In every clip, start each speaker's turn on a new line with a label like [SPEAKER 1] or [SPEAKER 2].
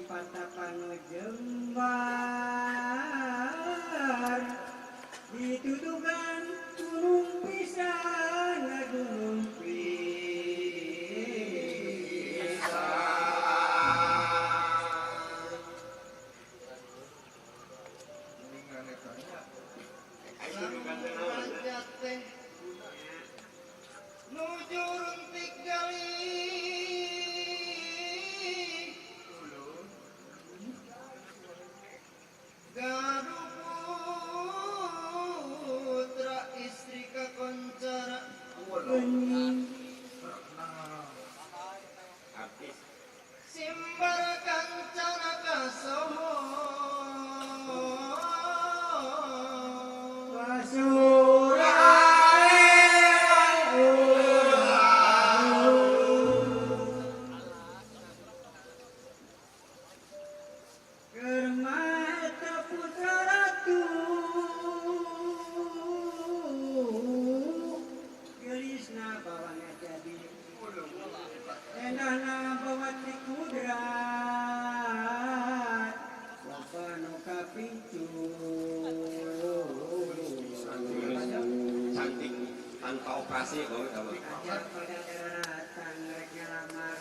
[SPEAKER 1] Patapanu jembar Raja teh nuju runtik galih gaduh putra istri kakoncara Simbar Kancana kasoho
[SPEAKER 2] operasi kau tahu.
[SPEAKER 1] Ajar pada daratan mereka lamar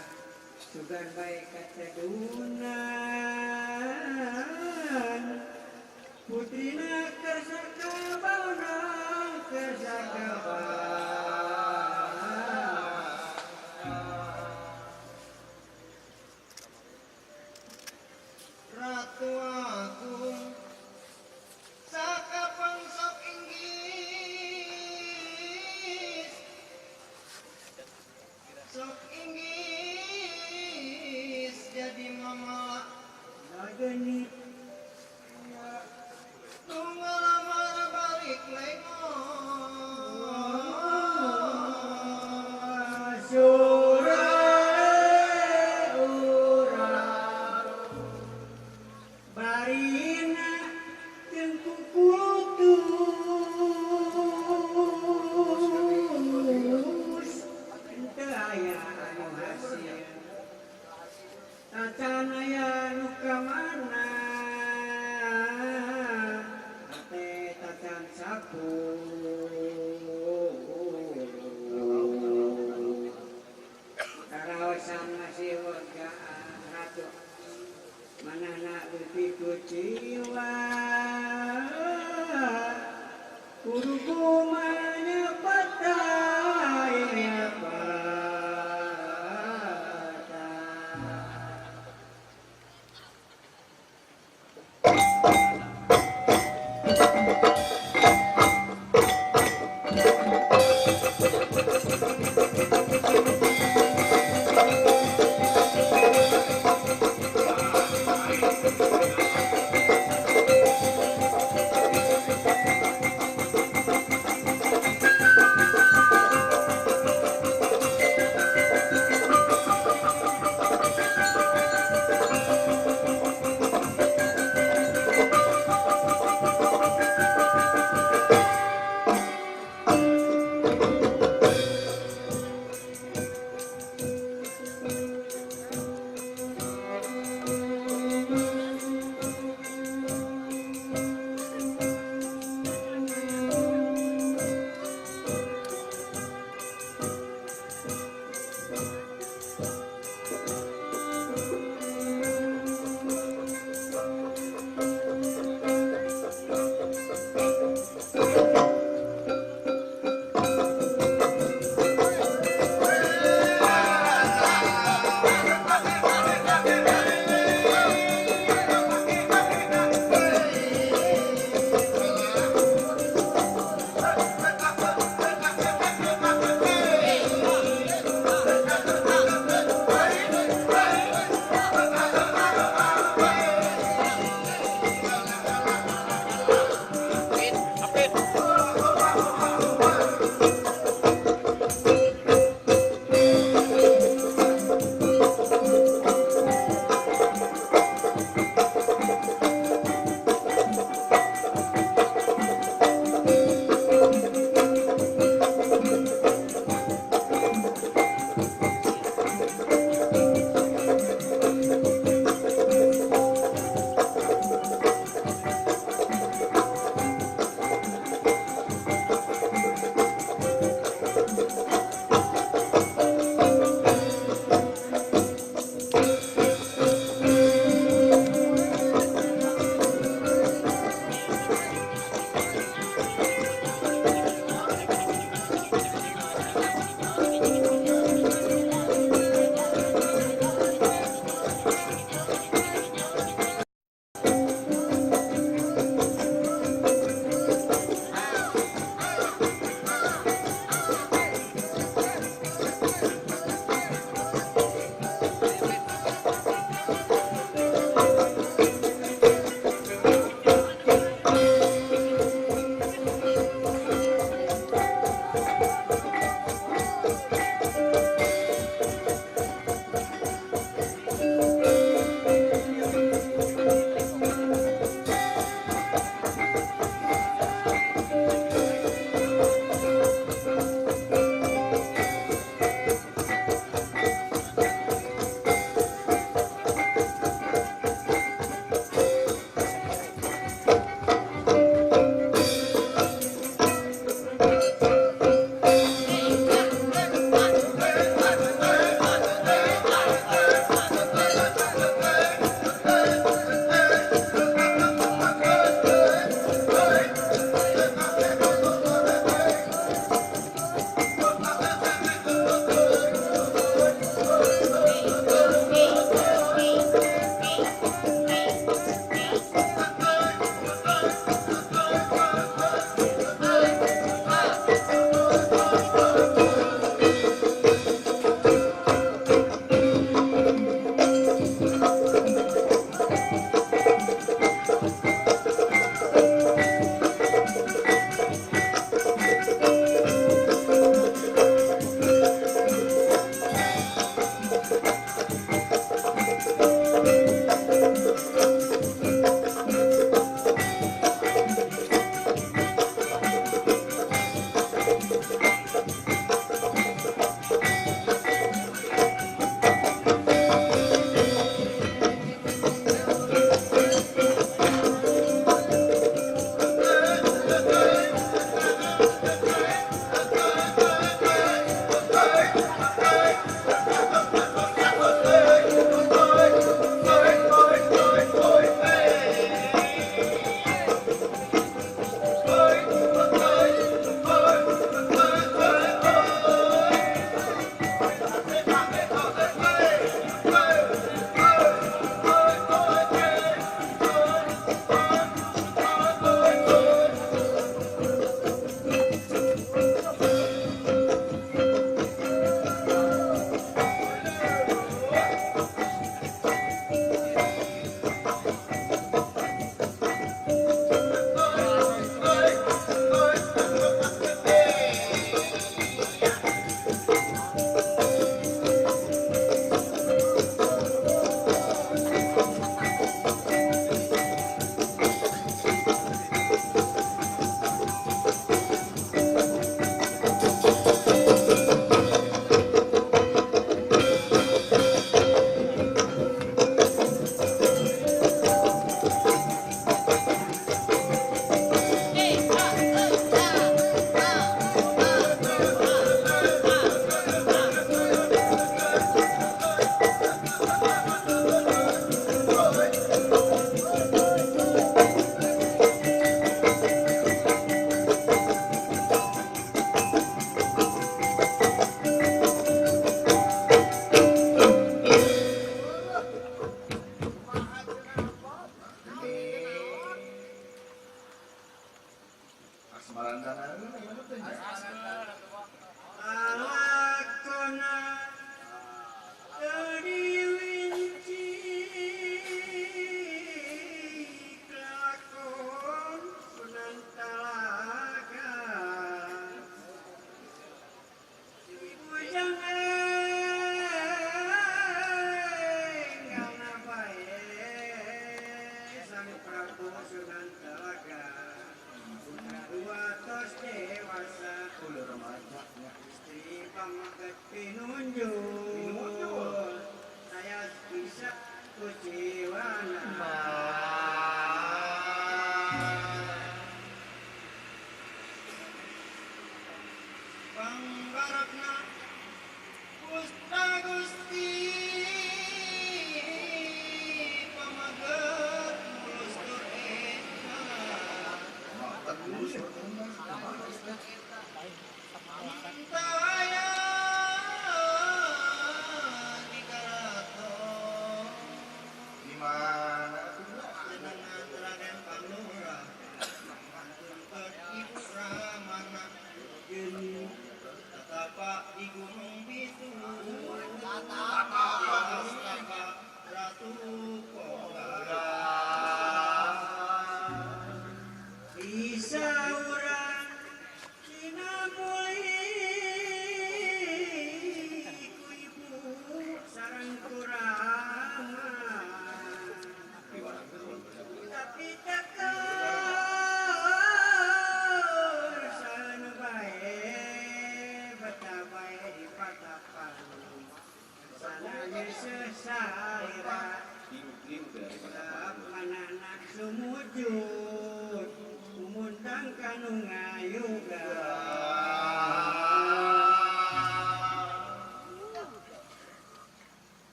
[SPEAKER 1] sugan baik ketedunan putrina kersaka baunang kersaka Ratu Agung sakapang sok sok inggis jadi mama lageni tunggal lamar balik lengong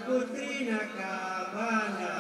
[SPEAKER 1] Putri Nakabana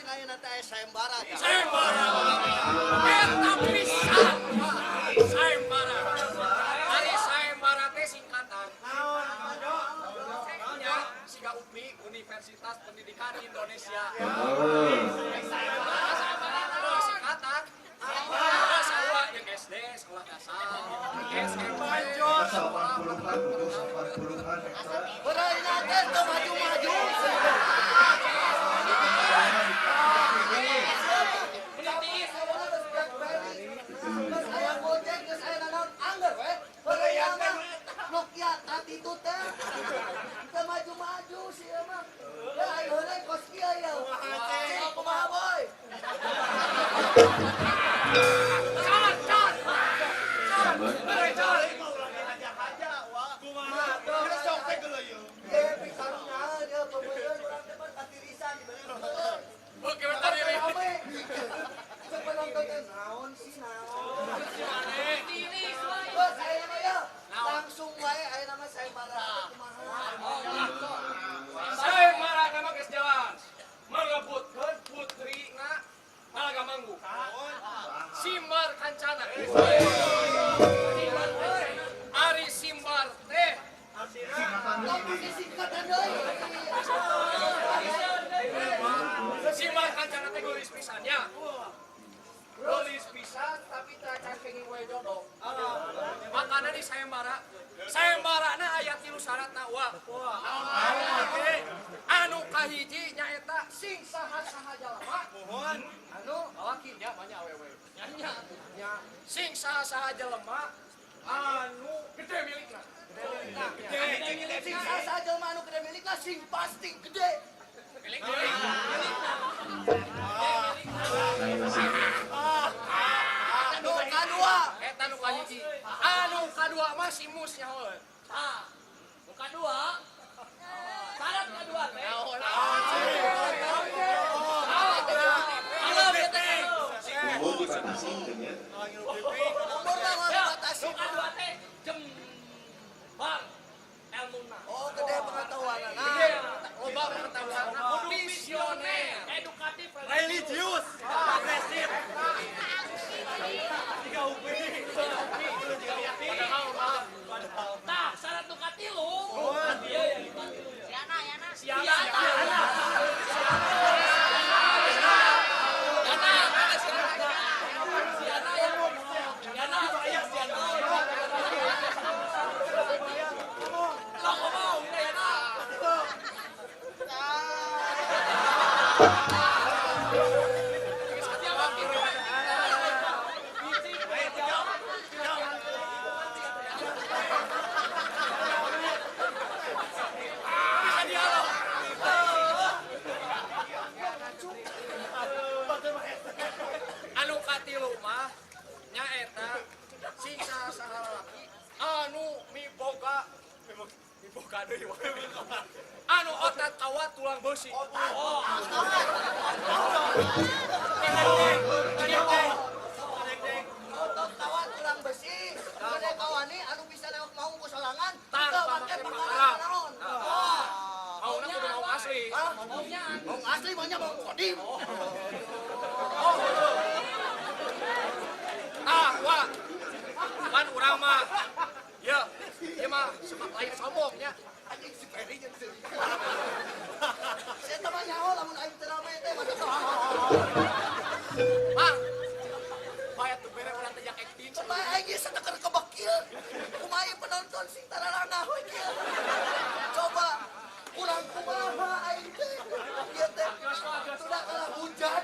[SPEAKER 3] ayeuna teh sayembara.
[SPEAKER 4] Sayembara. Eta pisan. Sayembara. Ari sayembara teh singkatan. Naonnya siga UPI Universitas Pendidikan Indonesia. Sayembara singkatan. Sekolah yang SD, sekolah dasar, SMP, sekolah
[SPEAKER 1] puluhan.
[SPEAKER 3] Beureun teh teu maju-maju. Saya gojek geus aya naon angger we. Beureun mah Nokia tatitu teh. Teu maju-maju sih mah. Ya ayo heuleuy kos kieu ya. Kumaha boy? Langsung wae aya nama sayembara.
[SPEAKER 4] Sayembara nama geus jelas. Merebutkeun Putri Talaga Manggung. Simbar Kancana. Ari Simbar teh. Simbar Kancana teh geulis pisannya. Geulis pisan tapi teh can kenging wae jodoh. Makana di sayembara. Sayembarana aya 3 syaratna wa. Anu kahiji nyaeta sing saha-saha jalema. Mohon. Anu lakinya mah nya awewe. Nya. Sing saha-saha jalema anu gede milikna.
[SPEAKER 3] Gede. Sing saha jelema anu gede milikna sing pasti gede.
[SPEAKER 4] Milik.
[SPEAKER 3] Anu kadua.
[SPEAKER 4] Eta nu kahiji. Anu kadua mah si mus nyaho. Nu kadua. Syarat kadua teh.
[SPEAKER 2] Umur dibatasi dengan
[SPEAKER 3] Umur mah dibatasi.
[SPEAKER 4] Nu kadua teh jembang ilmuna.
[SPEAKER 3] Oh, gede pengetahuanna.
[SPEAKER 4] Loba pengetahuanna. Visioner. Edukatif.
[SPEAKER 5] Religius, progresif. Tiga UPI.
[SPEAKER 4] Tah, syarat nu katilu. Anu katilu mah nyaeta sing saha lalaki anu miboga deui anu otot awat tulang beusi.
[SPEAKER 3] Otot tawa tulang besi. Gede kawani anu bisa lewat mau ku solangan.
[SPEAKER 4] Tah,
[SPEAKER 3] Teu
[SPEAKER 4] pake
[SPEAKER 3] make
[SPEAKER 4] pangkalan.
[SPEAKER 3] pangkalan naon.
[SPEAKER 4] Mauna kudu mau asli.
[SPEAKER 3] Mau asli mah nya mau kodim.
[SPEAKER 4] Wah. Kan urang mah. Ya, ieu mah semak lain sombongnya.
[SPEAKER 3] Anjing si Peri jeung si. Saya teh mah nyaho lamun aing teu rame teh mah teu.
[SPEAKER 4] Mang. Bayat tuh bere urang teh jak acting.
[SPEAKER 3] Sampai aing geus sateker kebekil. Kumaha penonton sing tararana we kieu. Coba urang kumaha aing teh. Ieu teh sudah kalah hujan.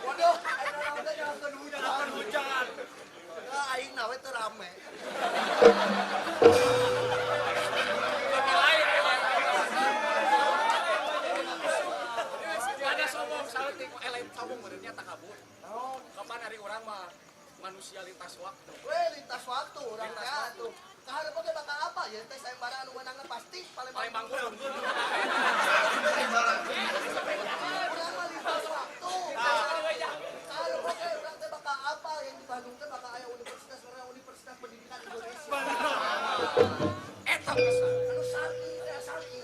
[SPEAKER 3] Waduh, aing naon teh jangan hujan. Nah, aing nawe teu rame.
[SPEAKER 4] Ada sombong saleutik lain sombong benernya tak kabur. Kapan hari urang mah manusia lintas waktu.
[SPEAKER 3] Weh, lintas waktu urang teh atuh. Kaharep oge bakal apa? Ya teh sayembara anu menangna pasti
[SPEAKER 4] Palembang Gunung.
[SPEAKER 3] Urang mah lintas waktu. Kaharep oge urang teh bakal apa? Yang di Bandung teh bakal aya universitas pendidikan Indonesia.
[SPEAKER 4] Eta pisan.
[SPEAKER 3] Anu sari teh sari.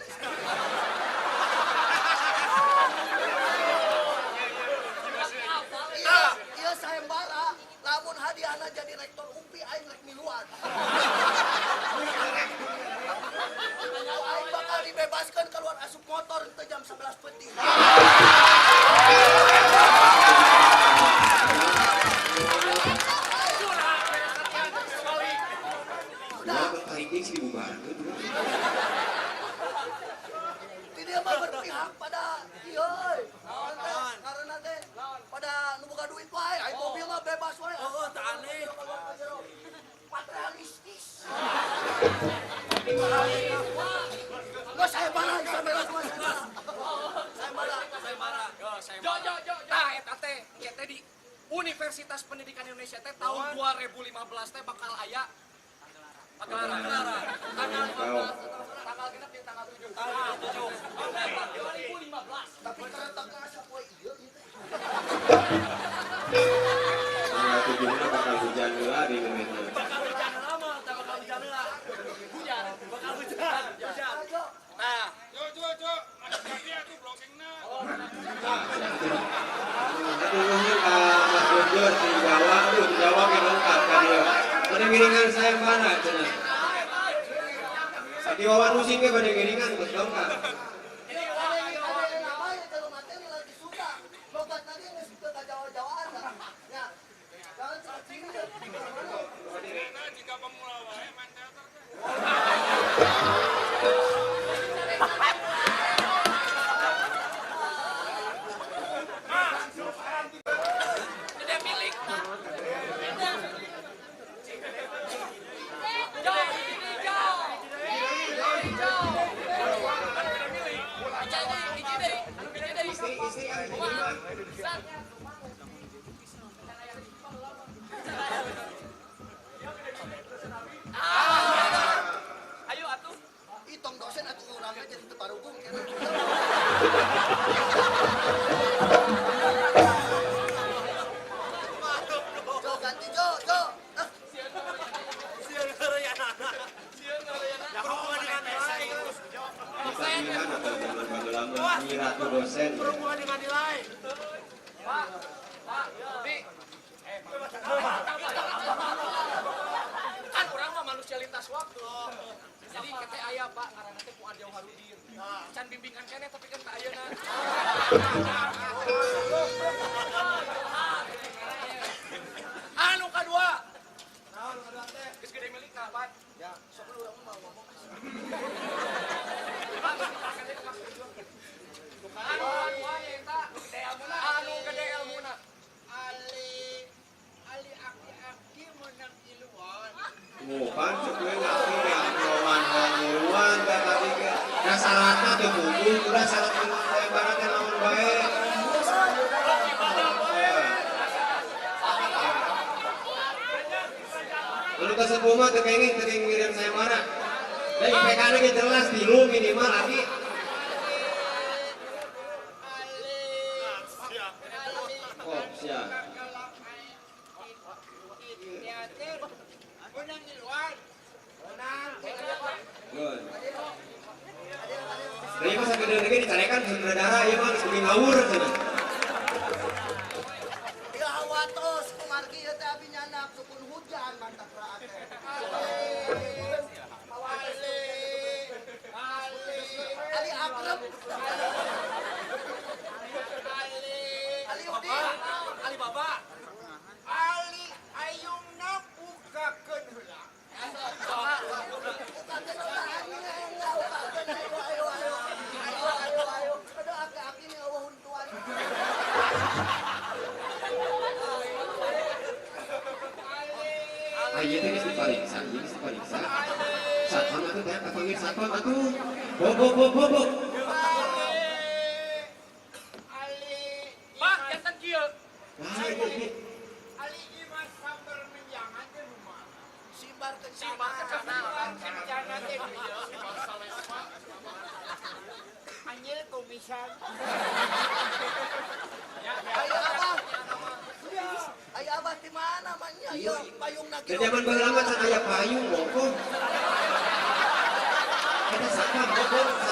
[SPEAKER 3] Nggak saya marah, saya marah semua. Saya marah.
[SPEAKER 4] Jo. Nah, eta teh di Universitas Pendidikan Indonesia teh tahun 2015 teh bakal aya pagelaran. Tanggal 15, tanggal genep jeung tanggal 7. Tanggal 7. 2015.
[SPEAKER 3] Tapi ternyata kerasa poe ieu ieu teh.
[SPEAKER 2] Tanggal 7 bakal hujan heula di Indonesia.
[SPEAKER 5] Bakal hujan lama, bakal hujan heula.
[SPEAKER 4] Hujan.
[SPEAKER 5] Nah,
[SPEAKER 6] Jo, ada Karya tuh blokingna.
[SPEAKER 2] Aduh, Mas Bojor di Jawa, di Jawa yang lengkap kan ya. Pada giringan saya mana cenah? Di wawan musiknya pada giringan betul kan?
[SPEAKER 3] Ini ada nama yang kalau mati ini lagi suka. Logat lagi nggak suka ke Jawa-Jawaan lah. Ya, jangan sini deh.
[SPEAKER 6] Karena jika pemula wae main teater teh.
[SPEAKER 4] Tidak milik.
[SPEAKER 2] Isi kan giringan.
[SPEAKER 4] Ayo atuh.
[SPEAKER 3] Itong dosen atau orangnya jadi teparugung. Jo ganti Jo.
[SPEAKER 5] berhubungan dengan nilai.
[SPEAKER 2] Kita giringan atau zaman bageula mah ratu dosen.
[SPEAKER 5] Berhubungan dengan nilai.
[SPEAKER 4] Pak, nih. Kan orang mah manusia lintas waktu. Jadi kete aya Pak, ngaranna teh ku Adew Harudin. Can bimbingan kene tapi kan tak ayeuna. Anu kadua. Geus gede milikna, Pak. Ya, sok lu urang mau ngomong. Anu eta gede ilmuna. Anu gede ilmuna.
[SPEAKER 5] Ali aki menang iluan.
[SPEAKER 2] Bukan sebenarnya laki yang lawan nguluan kata tiga. Nah syaratnya tuh buku, udah syarat saya baratnya lawan baik. Lalu tersebut mah tekengin ngirim saya marah. Dan IPK-nya jelas tilu minimal lagi. Oh siap.
[SPEAKER 5] Teater menang iluan.
[SPEAKER 2] Good. Dari masa gede-gede dicarikan sutradara ya mah geus ngawur cenah.
[SPEAKER 3] Ya hawatos kumargi ya teh abi nyanak sukun hujan mantap raat teh. Ali akrab. Ali Udin.
[SPEAKER 4] Ali Baba.
[SPEAKER 5] Ali ayungna bukakeun heula.
[SPEAKER 3] Ayo. Aduh aki-aki nih eueuh huntuan.
[SPEAKER 2] Ayo teh geus dipariksa. Satpam atuh teh panggil satpam atuh. Bobo.
[SPEAKER 4] Pak, jantan kieu.
[SPEAKER 2] Nah, ini.
[SPEAKER 5] Ali iman sabar menjangan teh rumah.
[SPEAKER 3] Simbar
[SPEAKER 4] Simbar
[SPEAKER 3] Kancana.
[SPEAKER 5] Kancana teh dia. Anjil komisan.
[SPEAKER 3] Ayo abah. Ayo abah di mana namanya? Ayo payung
[SPEAKER 2] Di
[SPEAKER 3] nagi.
[SPEAKER 2] zaman baheula mah can aya payung bongkong. Eta satpam bongkong.